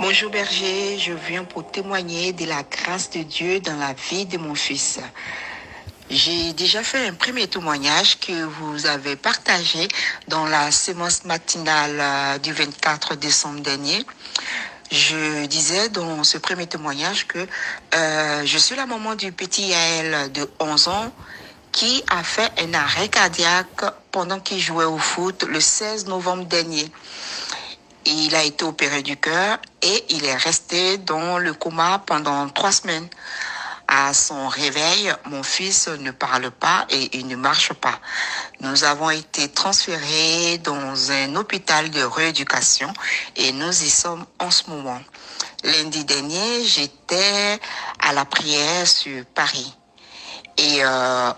Bonjour berger, je viens pour témoigner de la grâce de Dieu dans la vie de mon fils. J'ai déjà fait un premier témoignage que vous avez partagé dans la séance matinale du 24 décembre dernier. Je disais dans ce premier témoignage que je suis la maman du petit Yael de 11 ans qui a fait un arrêt cardiaque pendant qu'il jouait au foot le 16 novembre dernier. Il a été opéré du cœur et il est resté dans le coma pendant 3 semaines. À son réveil, mon fils ne parle pas et il ne marche pas. Nous avons été transférés dans un hôpital de rééducation et nous y sommes en ce moment. Lundi dernier, j'étais à la prière sur Paris. Et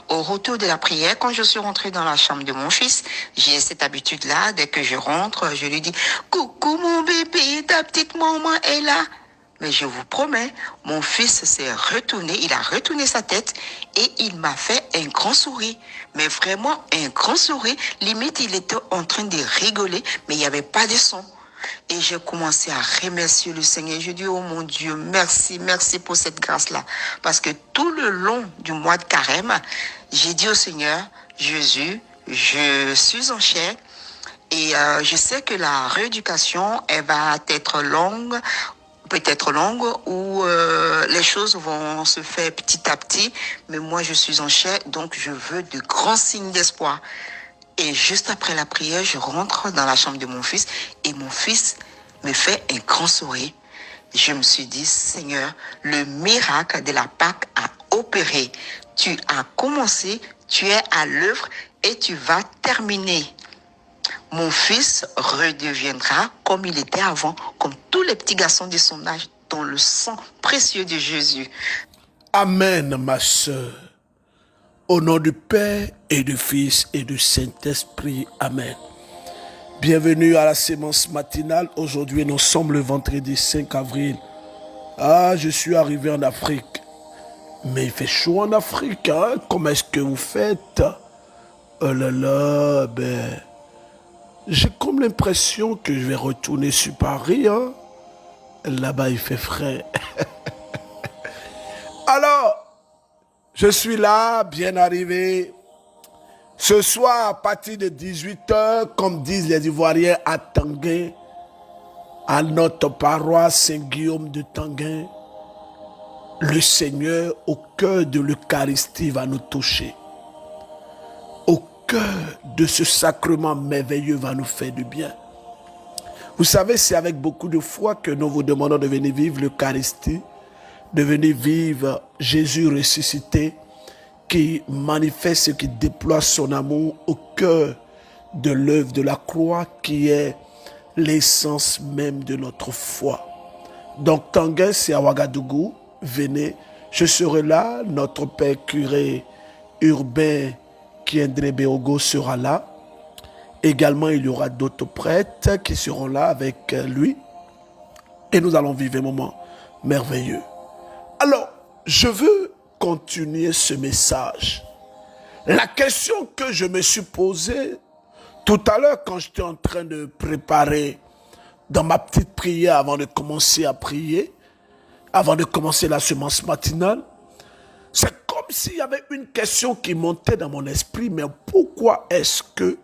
au retour de la prière, quand je suis rentrée dans la chambre de mon fils, j'ai cette habitude-là, dès que je rentre, je lui dis « Coucou mon bébé, ta petite maman est là ». Mais je vous promets, mon fils s'est retourné, il a retourné sa tête et il m'a fait un grand sourire. Mais vraiment un grand sourire, limite il était en train de rigoler, mais il n'y avait pas de son. Et j'ai commencé à remercier le Seigneur. Je dis, oh mon Dieu, merci, merci pour cette grâce-là. Parce que tout le long du mois de carême, j'ai dit au Seigneur, Jésus, je suis en chair et je sais que la rééducation, elle va être longue, peut-être longue, où les choses vont se faire petit à petit. Mais moi, je suis en chair, donc je veux de grands signes d'espoir. Et juste après la prière, je rentre dans la chambre de mon fils et mon fils me fait un grand sourire. Je me suis dit, Seigneur, le miracle de la Pâque a opéré. Tu as commencé, tu es à l'œuvre et tu vas terminer. Mon fils redeviendra comme il était avant, comme tous les petits garçons de son âge, dans le sang précieux de Jésus. Amen, ma sœur. Au nom du Père et du Fils et du Saint-Esprit. Amen. Bienvenue à la séance matinale. Aujourd'hui, nous sommes le vendredi 5 avril. Ah, je suis arrivé en Afrique. Mais il fait chaud en Afrique, hein? Comment est-ce que vous faites? Oh là là, j'ai comme l'impression que je vais retourner sur Paris, hein? Là-bas, il fait frais. Alors, je suis là, bien arrivé. Ce soir, à partir de 18h, comme disent les Ivoiriens, à Tanguin, à notre paroisse Saint-Guillaume de Tanguin, le Seigneur, au cœur de l'Eucharistie, va nous toucher. Au cœur de ce sacrement merveilleux, va nous faire du bien. Vous savez, c'est avec beaucoup de foi que nous vous demandons de venir vivre l'Eucharistie, de venir vivre Jésus ressuscité, qui manifeste, qui déploie son amour au cœur de l'œuvre de la croix, qui est l'essence même de notre foi. Donc, Tanguin, c'est à Ouagadougou. Venez, je serai là. Notre père curé urbain, Kiendre Beogo, sera là. Également, il y aura d'autres prêtres qui seront là avec lui. Et nous allons vivre un moment merveilleux. Alors, je veux continuer ce message. La question que je me suis posée tout à l'heure quand j'étais en train de préparer dans ma petite prière avant de commencer à prier, avant de commencer la séance matinale, c'est comme s'il y avait une question qui montait dans mon esprit, mais pourquoi est-ce que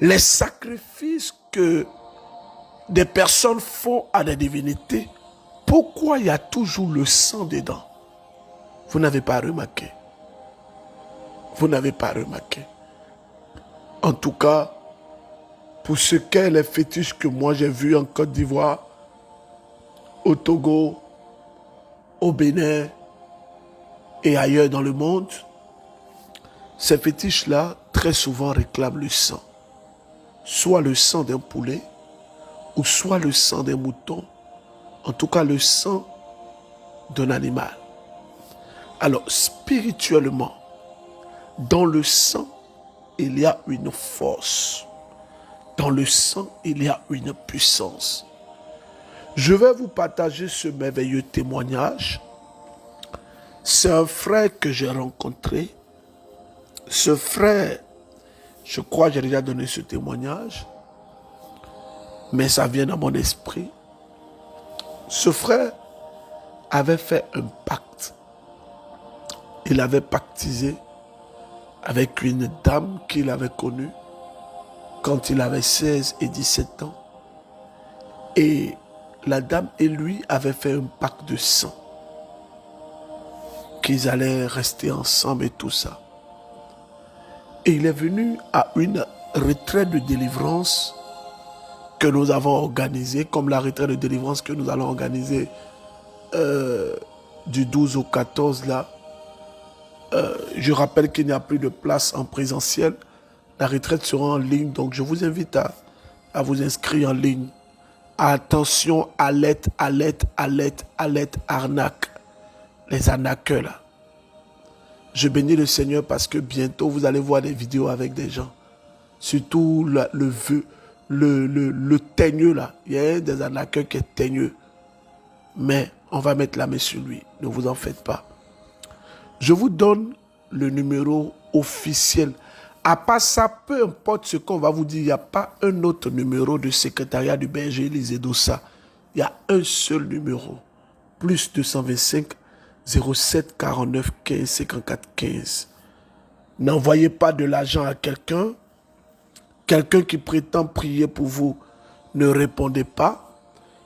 les sacrifices que des personnes font à des divinités, pourquoi il y a toujours le sang dedans? Vous n'avez pas remarqué. Vous n'avez pas remarqué. En tout cas, pour ce qu'est les fétiches que moi j'ai vus en Côte d'Ivoire, au Togo, au Bénin et ailleurs dans le monde, ces fétiches-là, très souvent réclament le sang. Soit le sang d'un poulet, ou soit le sang d'un mouton, en tout cas le sang d'un animal. Alors, spirituellement, dans le sang, il y a une force. Dans le sang, il y a une puissance. Je vais vous partager ce merveilleux témoignage. C'est un frère que j'ai rencontré. Ce frère, je crois que j'ai déjà donné ce témoignage, mais ça vient dans mon esprit. Ce frère avait fait un pacte. Il avait pactisé avec une dame qu'il avait connue quand il avait 16 et 17 ans. Et la dame et lui avaient fait un pacte de sang. Qu'ils allaient rester ensemble et tout ça. Et il est venu à une retraite de délivrance que nous avons organisée, comme la retraite de délivrance que nous allons organiser du 12 au 14 là. Je rappelle qu'il n'y a plus de place en présentiel. La retraite sera en ligne, donc je vous invite à vous inscrire en ligne. Attention, alerte, alerte, alerte, alerte, arnaque. Les arnaqueurs là. Je bénis le Seigneur parce que bientôt vous allez voir des vidéos avec des gens. Surtout le teigneux là. Il y a des arnaqueurs qui est teigneux. Mais on va mettre la main sur lui. Ne vous en faites pas. Je vous donne le numéro officiel. À part ça, peu importe ce qu'on va vous dire, il n'y a pas un autre numéro de secrétariat du berger Élisée Dossa. Il y a un seul numéro. Plus 225 07 49 15 54 15. N'envoyez pas de l'argent à quelqu'un. Quelqu'un qui prétend prier pour vous, ne répondez pas.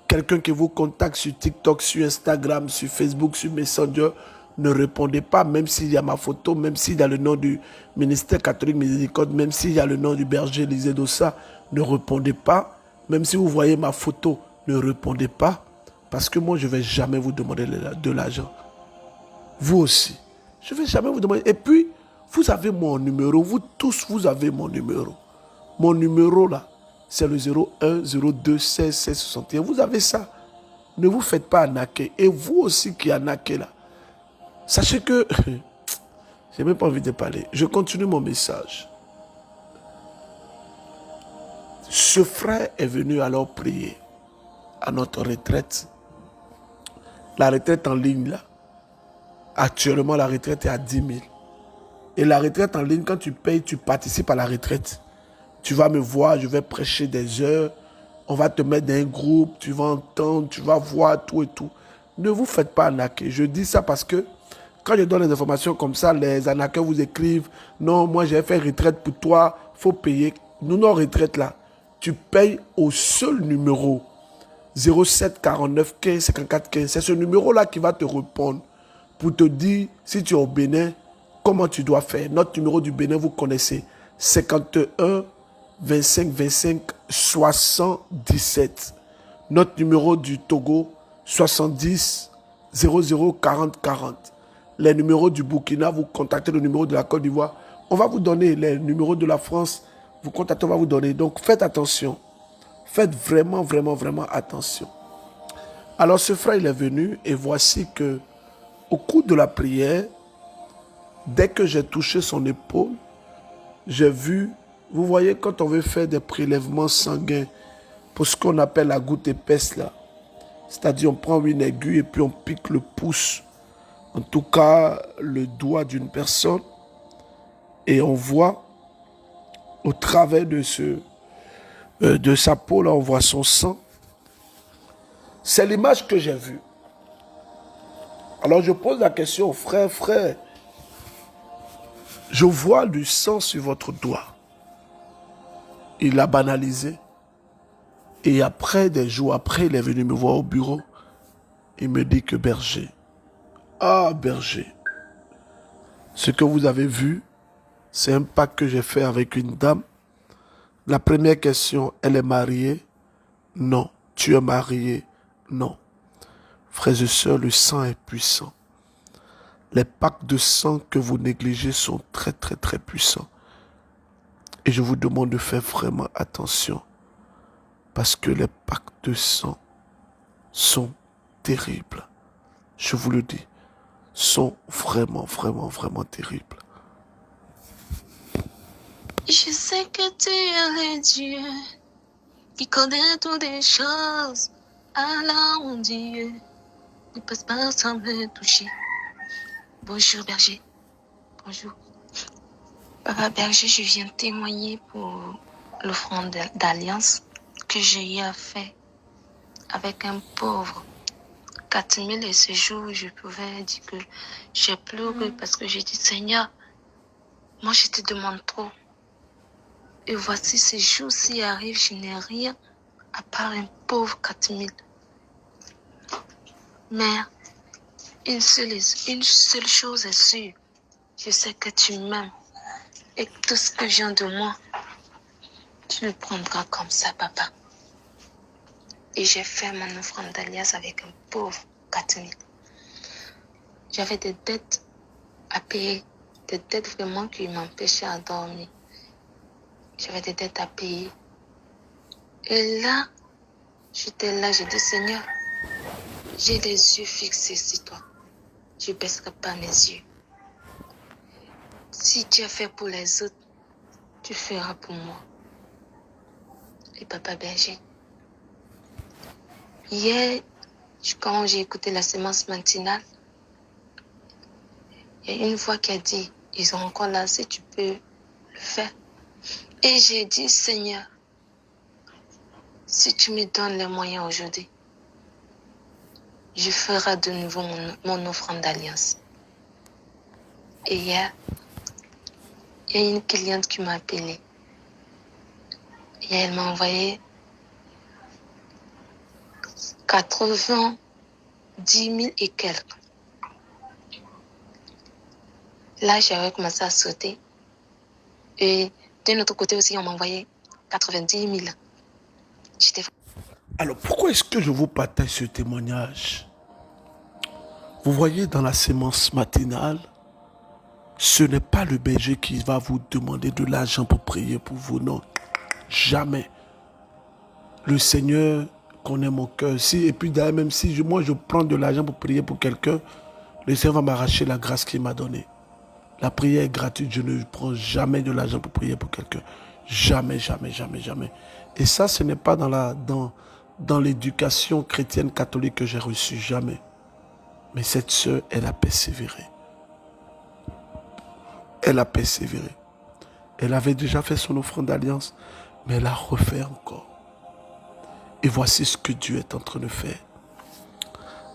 Quelqu'un qui vous contacte sur TikTok, sur Instagram, sur Facebook, sur Messenger, ne répondez pas, même s'il y a ma photo, même s'il y a le nom du ministère catholique Miséricorde, même s'il y a le nom du berger Élisée Dossa, ne répondez pas. Même si vous voyez ma photo, ne répondez pas. Parce que moi, je ne vais jamais vous demander de l'argent. Vous aussi. Je ne vais jamais vous demander. Et puis, vous avez mon numéro. Vous tous, vous avez mon numéro. Mon numéro, là, c'est le 01 02 16 16 61. Vous avez ça. Ne vous faites pas arnaquer. Et vous aussi qui arnaquez, là. Sachez que... j'ai même pas envie de parler. Je continue mon message. Ce frère est venu alors prier à notre retraite. La retraite en ligne, là. Actuellement, la retraite est à 10 000. Et la retraite en ligne, quand tu payes, tu participes à la retraite. Tu vas me voir, je vais prêcher des heures. On va te mettre dans un groupe, tu vas entendre, tu vas voir tout et tout. Ne vous faites pas arnaquer. Je dis ça parce que quand je donne les informations comme ça, les arnaqueurs vous écrivent « Non, moi j'ai fait retraite pour toi, il faut payer. » Nous, nos retraites là, tu payes au seul numéro 07 49 15 54 15. C'est ce numéro-là qui va te répondre pour te dire si tu es au Bénin, comment tu dois faire. Notre numéro du Bénin, vous connaissez, 51 25 25 77. Notre numéro du Togo, 70 00 40 40. Les numéros du Burkina, vous contactez le numéro de la Côte d'Ivoire. On va vous donner les numéros de la France. Vous contactez, on va vous donner. Donc faites attention. Faites vraiment, vraiment, vraiment attention. Alors ce frère, il est venu et voici que au cours de la prière, dès que j'ai touché son épaule, j'ai vu, vous voyez, quand on veut faire des prélèvements sanguins pour ce qu'on appelle la goutte épaisse là, c'est-à-dire on prend une aiguille et puis on pique le pouce, en tout cas le doigt d'une personne, et on voit au travers de sa peau là, on voit son sang. C'est l'image que j'ai vue. Alors je pose la question, frère, je vois du sang sur votre doigt. Il a banalisé. Et après, des jours après, il est venu me voir au bureau. Il me dit que berger, berger, ce que vous avez vu, c'est un pacte que j'ai fait avec une dame. La première question, elle est mariée? Non. Tu es marié? Non. Frères et sœurs, le sang est puissant. Les pactes de sang que vous négligez sont très, très, très puissants. Et je vous demande de faire vraiment attention. Parce que les pactes de sang sont terribles. Je vous le dis. Sont vraiment, vraiment, vraiment terribles. Je sais que tu es le Dieu qui connaît toutes les choses. Alors mon Dieu, ne passe pas sans me toucher. Bonjour berger. Bonjour. Papa berger, je viens témoigner pour l'offrande d'alliance que j'ai eu à faire avec un pauvre 4 000 et ce jour, je pouvais dire que j'ai pleuré parce que j'ai dit, Seigneur, moi je te demande trop. Et voici ce jour-ci arrive, je n'ai rien à part un pauvre 4 000. Mais une seule chose est sûre, je sais que tu m'aimes et que tout ce que vient de moi, tu le prendras comme ça, papa. Et j'ai fait mon offrande d'alliance avec un pauvre 4 000. J'avais des dettes à payer, des dettes vraiment qui m'empêchaient à dormir. J'avais des dettes à payer. Et là, j'étais là, j'ai dit, Seigneur, j'ai les yeux fixés sur toi. Je ne baisserai pas mes yeux. Si tu as fait pour les autres, tu feras pour moi. Et papa berger, hier, quand j'ai écouté la sémence matinale, il y a une voix qui a dit, ils ont encore lancé, tu peux le faire. Et j'ai dit, Seigneur, si tu me donnes les moyens aujourd'hui, je ferai de nouveau mon offrande d'alliance. Et hier, il y a une cliente qui m'a appelée. Et elle m'a envoyé 90 000 et quelques. Là, j'avais commencé à sauter. Et d'un autre côté aussi, on m'a envoyé 90 000. Alors, pourquoi est-ce que je vous partage ce témoignage? Vous voyez, dans la sémence matinale, ce n'est pas le berger qui va vous demander de l'argent pour prier pour vous, non. Jamais. Le Seigneur connaît mon cœur. Et puis d'ailleurs, même si moi je prends de l'argent pour prier pour quelqu'un, le Seigneur va m'arracher la grâce qu'il m'a donnée. La prière est gratuite. Je ne prends jamais de l'argent pour prier pour quelqu'un. Jamais, jamais, jamais, jamais. Et ça, ce n'est pas dans l'éducation chrétienne catholique que j'ai reçue. Jamais. Mais cette sœur, elle a persévéré. Elle a persévéré. Elle avait déjà fait son offrande d'alliance, mais elle a refait encore. Et voici ce que Dieu est en train de faire.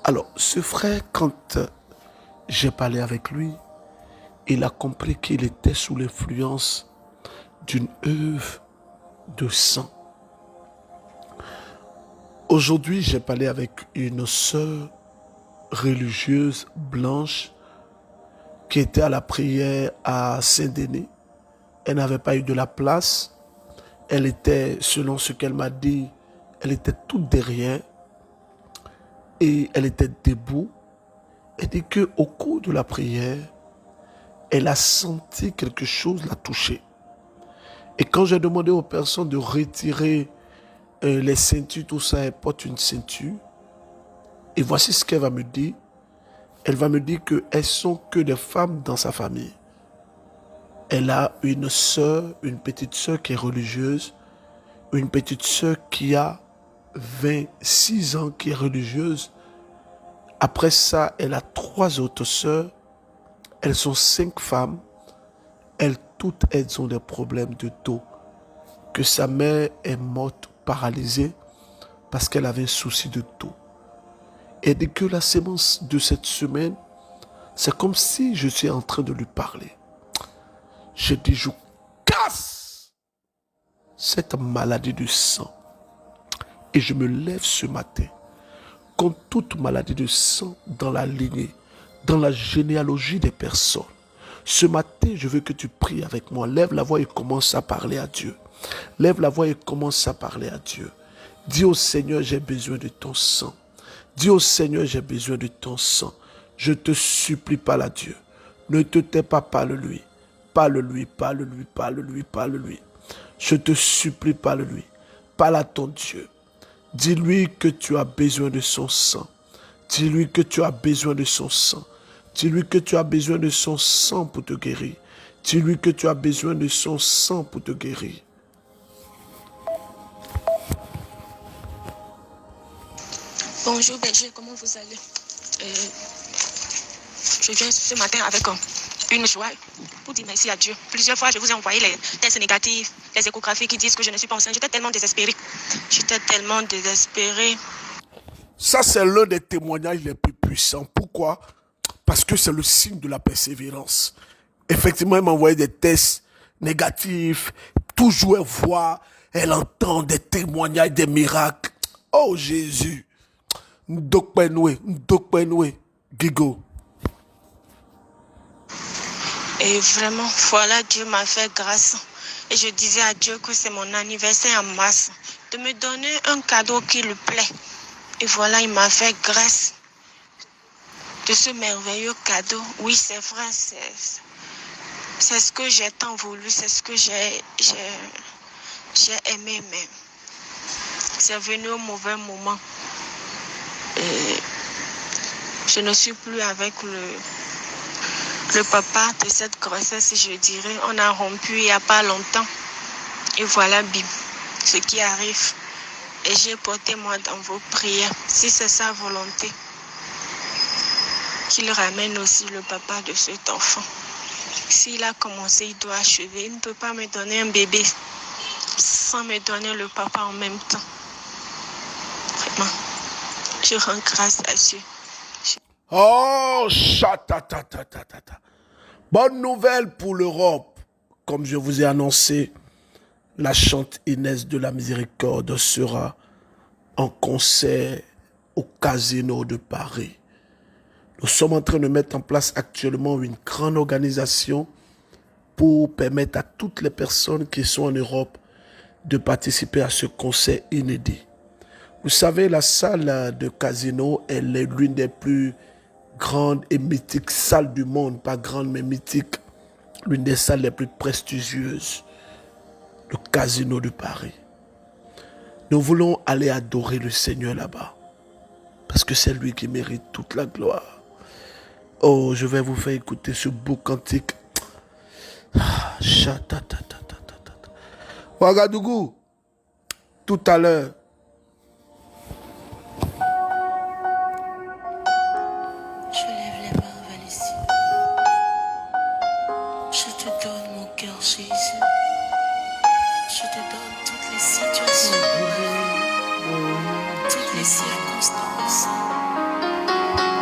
Alors, ce frère, quand j'ai parlé avec lui, il a compris qu'il était sous l'influence d'une œuvre de sang. Aujourd'hui, j'ai parlé avec une sœur religieuse blanche qui était à la prière à Saint-Denis. Elle n'avait pas eu de la place. Elle était, selon ce qu'elle m'a dit, elle était toute derrière et elle était debout. Elle dit qu'au cours de la prière, elle a senti quelque chose la toucher. Et quand j'ai demandé aux personnes de retirer les ceintures, tout ça, elle porte une ceinture. Et voici ce qu'elle va me dire. Elle va me dire qu'elles sont que des femmes dans sa famille. Elle a une sœur, une petite sœur qui est religieuse, une petite sœur qui a 26 ans, qui est religieuse. Après ça, elle a 3 autres sœurs. Elles sont 5 femmes. Toutes elles ont des problèmes de dos. Que sa mère est morte paralysée parce qu'elle avait un souci de dos. Et dès que la sémence de cette semaine, c'est comme si je suis en train de lui parler. Je dis, je casse cette maladie du sang. Et je me lève ce matin contre toute maladie de sang dans la lignée, dans la généalogie des personnes. Ce matin, je veux que tu pries avec moi. Lève la voix et commence à parler à Dieu. Lève la voix et commence à parler à Dieu. Dis au Seigneur, j'ai besoin de ton sang. Dis au Seigneur, j'ai besoin de ton sang. Je te supplie, parle à Dieu. Ne te tais pas, parle-lui. Parle-lui, parle-lui, parle-lui, parle-lui. Je te supplie, parle-lui. Parle à ton Dieu. Dis-lui que tu as besoin de son sang. Dis-lui que tu as besoin de son sang. Dis-lui que tu as besoin de son sang pour te guérir. Dis-lui que tu as besoin de son sang pour te guérir. Bonjour berger, comment vous allez? Je viens ce matin avec une joie pour dire merci à Dieu. Plusieurs fois, je vous ai envoyé les tests négatifs, les échographies qui disent que je ne suis pas enceinte. J'étais tellement désespérée. Ça, c'est l'un des témoignages les plus puissants. Pourquoi? Parce que c'est le signe de la persévérance. Effectivement, elle m'envoyait des tests négatifs. Toujours elle voit, elle entend des témoignages, des miracles. Oh Jésus. Ndokpenwe, Gigo. Et vraiment, voilà, Dieu m'a fait grâce. Et je disais à Dieu que c'est mon anniversaire en mars, de me donner un cadeau qui lui plaît. Et voilà, il m'a fait grâce de ce merveilleux cadeau. Oui, c'est vrai, c'est ce que j'ai tant voulu, c'est ce que j'ai aimé, mais c'est venu au mauvais moment. Et je ne suis plus avec le papa de cette grossesse, je dirais. On a rompu il n'y a pas longtemps. Et voilà, bim, ce qui arrive. Et j'ai porté moi dans vos prières, si c'est sa volonté, qu'il ramène aussi le papa de cet enfant. S'il a commencé, il doit achever. Il ne peut pas me donner un bébé sans me donner le papa en même temps. Vraiment, je rends grâce à Dieu. Oh, chatatatata. Bonne nouvelle pour l'Europe. Comme je vous ai annoncé, la chante Inès de la Miséricorde sera en concert au Casino de Paris. Nous sommes en train de mettre en place actuellement une grande organisation pour permettre à toutes les personnes qui sont en Europe de participer à ce concert inédit. Vous savez, la salle de Casino, elle est l'une des plus grandes et mythiques salles du monde. Pas grande, mais mythique. L'une des salles les plus prestigieuses. Le Casino de Paris. Nous voulons aller adorer le Seigneur là-bas. Parce que c'est lui qui mérite toute la gloire. Oh, je vais vous faire écouter ce beau cantique. Ouagadougou, tout à l'heure. Je lève les mains vers les cieux. Je te donne mon cœur, Jésus. Je te donne toutes les situations de ma vie, toutes les circonstances,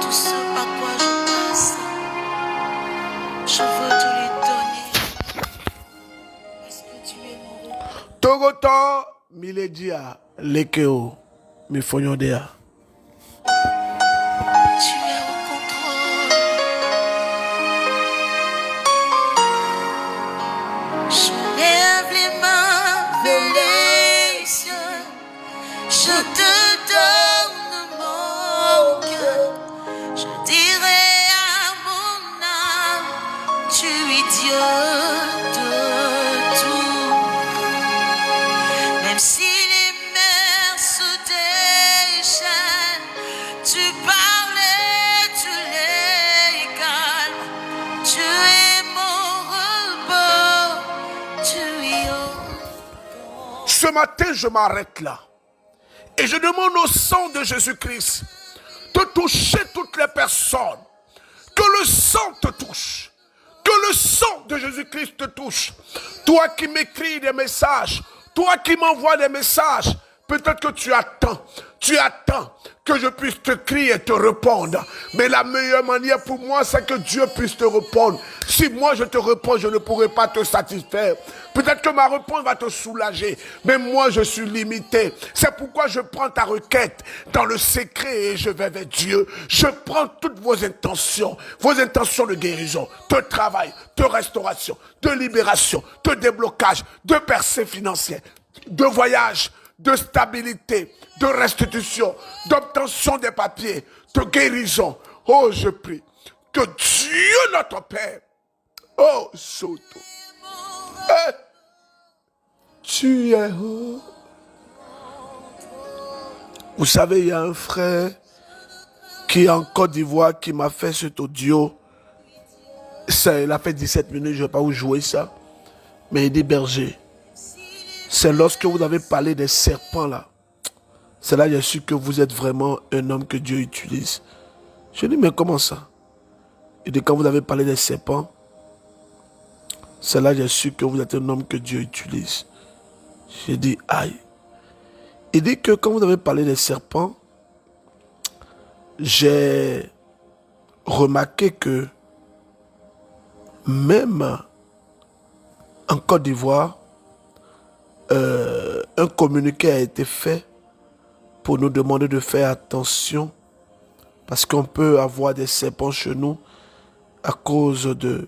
tout ce par quoi je passe. Je veux te les donner parce que tu es mon repos. Togoto, Miledia, Lekeo, Mifonyodea. Tu es au contrôle. Je lève les mains vers les cieux. Je te donne mon cœur. Je dirai à mon âme, tu es Dieu de tout. Même si les mers se déchaînent, tu parlais, tu les calmes. Tu es mon repos, tu es au... Ce matin, je m'arrête là. Et je demande au sang de Jésus-Christ de toucher toutes les personnes. Que le sang te touche. Que le sang de Jésus-Christ te touche. Toi qui m'écris des messages, toi qui m'envoies des messages, peut-être que tu attends que je puisse te crier et te répondre. Mais la meilleure manière pour moi, c'est que Dieu puisse te répondre. Si moi je te réponds, je ne pourrai pas te satisfaire. Peut-être que ma réponse va te soulager, mais moi je suis limité. C'est pourquoi je prends ta requête dans le secret et je vais vers Dieu. Je prends toutes vos intentions de guérison, de travail, de restauration, de libération, de déblocage, de percée financière, de voyage, de stabilité, de restitution, d'obtention des papiers, de guérison. Oh, je prie que Dieu notre Père, oh, Soto, tu es haut. Vous savez, il y a un frère qui est en Côte d'Ivoire qui m'a fait cet audio. Ça, il a fait 17 minutes, je ne vais pas vous jouer ça. Mais il dit, berger, c'est lorsque vous avez parlé des serpents là. C'est là que j'ai su que vous êtes vraiment un homme que Dieu utilise. Je dis, mais comment ça? Il dit, quand vous avez parlé des serpents, c'est là que j'ai su que vous êtes un homme que Dieu utilise. J'ai dit, aïe. Il dit que quand vous avez parlé des serpents, j'ai remarqué que même en Côte d'Ivoire, un communiqué a été fait pour nous demander de faire attention parce qu'on peut avoir des serpents chez nous à cause de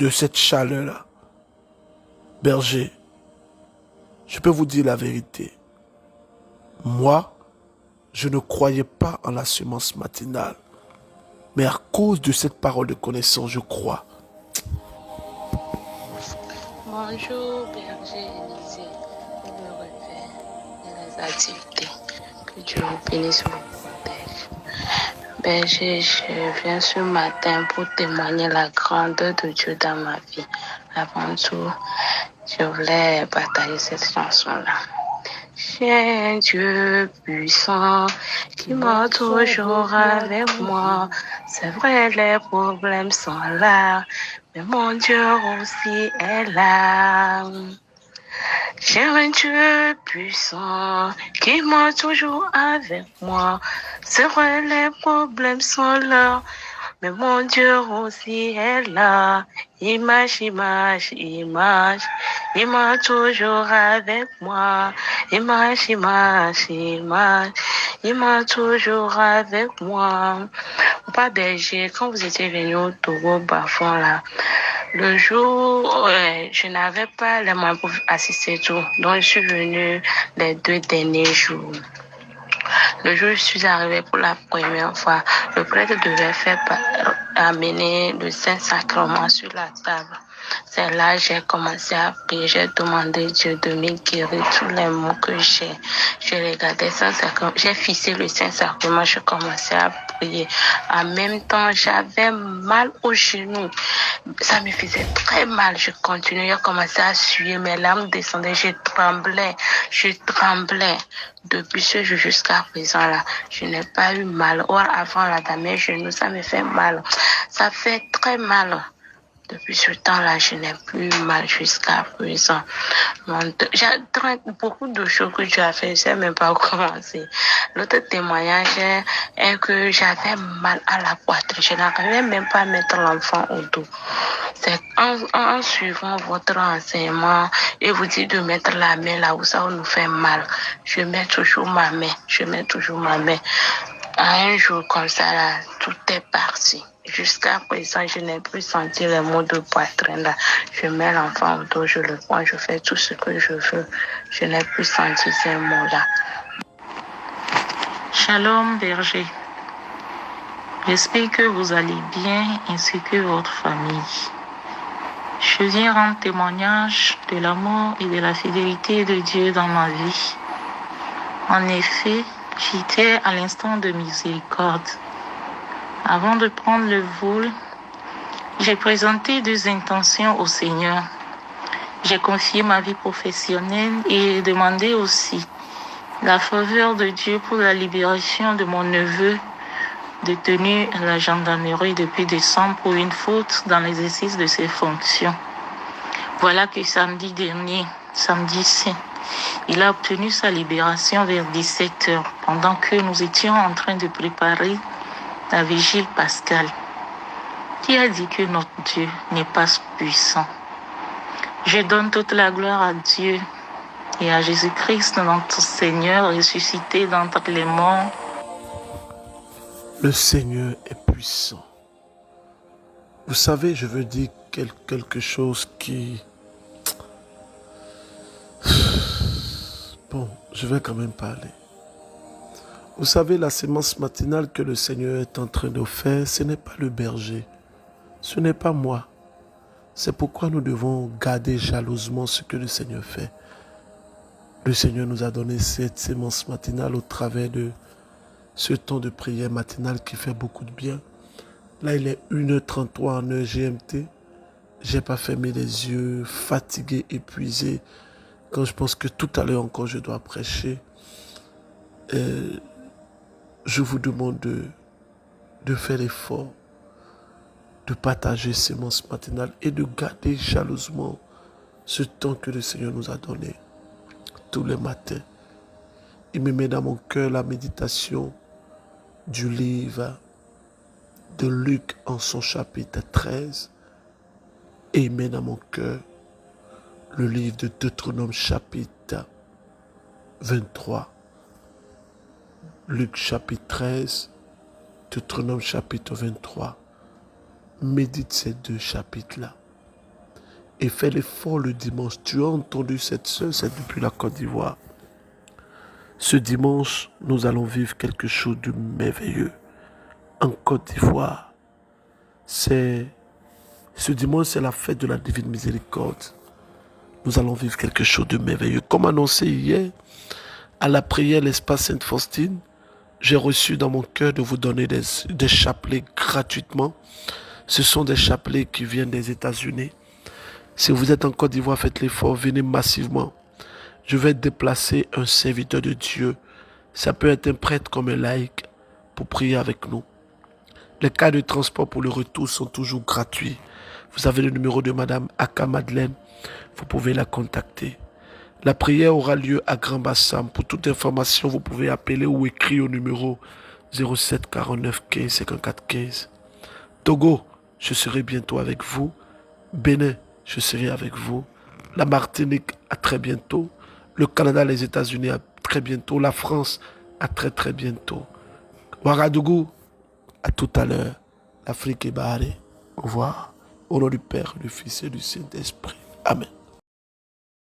cette chaleur-là. Berger, je peux vous dire la vérité. Moi, je ne croyais pas en la semence matinale. Mais à cause de cette parole de connaissance, je crois. Bonjour, berger Élisée. Je me réveille et les activités. Que Dieu vous bénisse vous protège. Berger, je viens ce matin pour témoigner la grandeur de Dieu dans ma vie. Avant tout, je voulais partager cette chanson-là. J'ai un Dieu puissant qui m'a toujours avec moi. C'est vrai, les problèmes sont là, mais mon Dieu aussi est là. J'ai un Dieu puissant qui m'a toujours avec moi. C'est vrai, les problèmes sont là, mais mon Dieu aussi est là. Image, image, image, il m'a toujours avec moi. Image, image, image, il m'a toujours avec moi. Papa Berger, quand vous étiez venu au Togo, Bafon, là, le jour, je n'avais pas les moyens pour assister tout. Donc, je suis venue les 2 derniers jours. Le jour où je suis arrivée pour la première fois, le prêtre devait amener le Saint-Sacrement sur la table. C'est là que j'ai commencé à prier. J'ai demandé Dieu de me guérir tous les maux que j'ai. Je regardais Saint-Sacrement. J'ai fixé le Saint-Sacrement. Je commençais à prier. En même temps, j'avais mal au genou. Ça me faisait très mal. Je continuais. J'ai commencé à suer. Mes larmes descendaient. Je tremblais. Depuis ce jour jusqu'à présent, là, je n'ai pas eu mal. Or, avant, là, dans mes genoux, ça me fait mal. Ça fait très mal. Depuis ce temps-là, je n'ai plus mal jusqu'à présent. J'ai beaucoup de choses que tu as fait, je ne sais même pas où commencer. L'autre témoignage est que j'avais mal à la poitrine. Je n'arrivais même pas à mettre l'enfant au dos. C'est en suivant votre enseignement et vous dites de mettre la main là où ça nous fait mal. Je mets toujours ma main. À un jour comme ça, là, tout est parti. Jusqu'à présent, je n'ai plus senti les maux de poitrine là. Je mets l'enfant au dos, je le prends, je fais tout ce que je veux. Je n'ai plus senti ces maux-là. Shalom berger. J'espère que vous allez bien ainsi que votre famille. Je viens rendre témoignage de l'amour et de la fidélité de Dieu dans ma vie. En effet, j'étais à l'instant de miséricorde. Avant de prendre le vol, j'ai présenté 2 intentions au Seigneur. J'ai confié ma vie professionnelle et demandé aussi la faveur de Dieu pour la libération de mon neveu détenu à la gendarmerie depuis décembre pour une faute dans l'exercice de ses fonctions. Voilà que samedi dernier, samedi saint, il a obtenu sa libération vers 17h pendant que nous étions en train de préparer la vigile pascale. Qui a dit que notre Dieu n'est pas puissant? Je donne toute la gloire à Dieu et à Jésus-Christ, notre Seigneur, ressuscité d'entre les morts. Le Seigneur est puissant. Vous savez, je veux dire quelque chose qui... Bon, je vais quand même parler. Vous savez, la sémence matinale que le Seigneur est en train de faire, ce n'est pas le berger. Ce n'est pas moi. C'est pourquoi nous devons garder jalousement ce que le Seigneur fait. Le Seigneur nous a donné cette sémence matinale au travers de ce temps de prière matinale qui fait beaucoup de bien. Là, il est 1h33 en heure GMT. Je n'ai pas fermé les yeux, fatigué, épuisé. Quand je pense que tout à l'heure encore, je dois prêcher. Je vous demande de faire l'effort, de partager sémence matinale et de garder jalousement ce temps que le Seigneur nous a donné tous les matins. Il me met dans mon cœur la méditation du livre de Luc en son chapitre 13 et met dans mon cœur le livre de Deutéronome chapitre 23. Luc chapitre 13, Deutéronome chapitre 23. Médite ces deux chapitres-là. Et fais l'effort le dimanche. Tu as entendu cette sœur, c'est depuis la Côte d'Ivoire. Ce dimanche, nous allons vivre quelque chose de merveilleux. En Côte d'Ivoire, ce dimanche, c'est la fête de la Divine Miséricorde. Nous allons vivre quelque chose de merveilleux. Comme annoncé hier, à la prière l'espace Sainte-Faustine, j'ai reçu dans mon cœur de vous donner des chapelets gratuitement. Ce sont des chapelets qui viennent des États-Unis. Si vous êtes en Côte d'Ivoire, faites l'effort, venez massivement. Je vais déplacer un serviteur de Dieu. Ça peut être un prêtre comme un laïc pour prier avec nous. Les cas de transport pour le retour sont toujours gratuits. Vous avez le numéro de Madame Aka Madeleine. Vous pouvez la contacter. La prière aura lieu à Grand Bassam. Pour toute information, vous pouvez appeler ou écrire au numéro 07 49 15 54 15. Togo, je serai bientôt avec vous. Bénin, je serai avec vous. La Martinique, à très bientôt. Le Canada, les États-Unis, à très bientôt. La France, à très très bientôt. Ouagadougou, à tout à l'heure. L'Afrique est barrée. Au revoir. Au nom du Père, du Fils et du Saint-Esprit. Amen.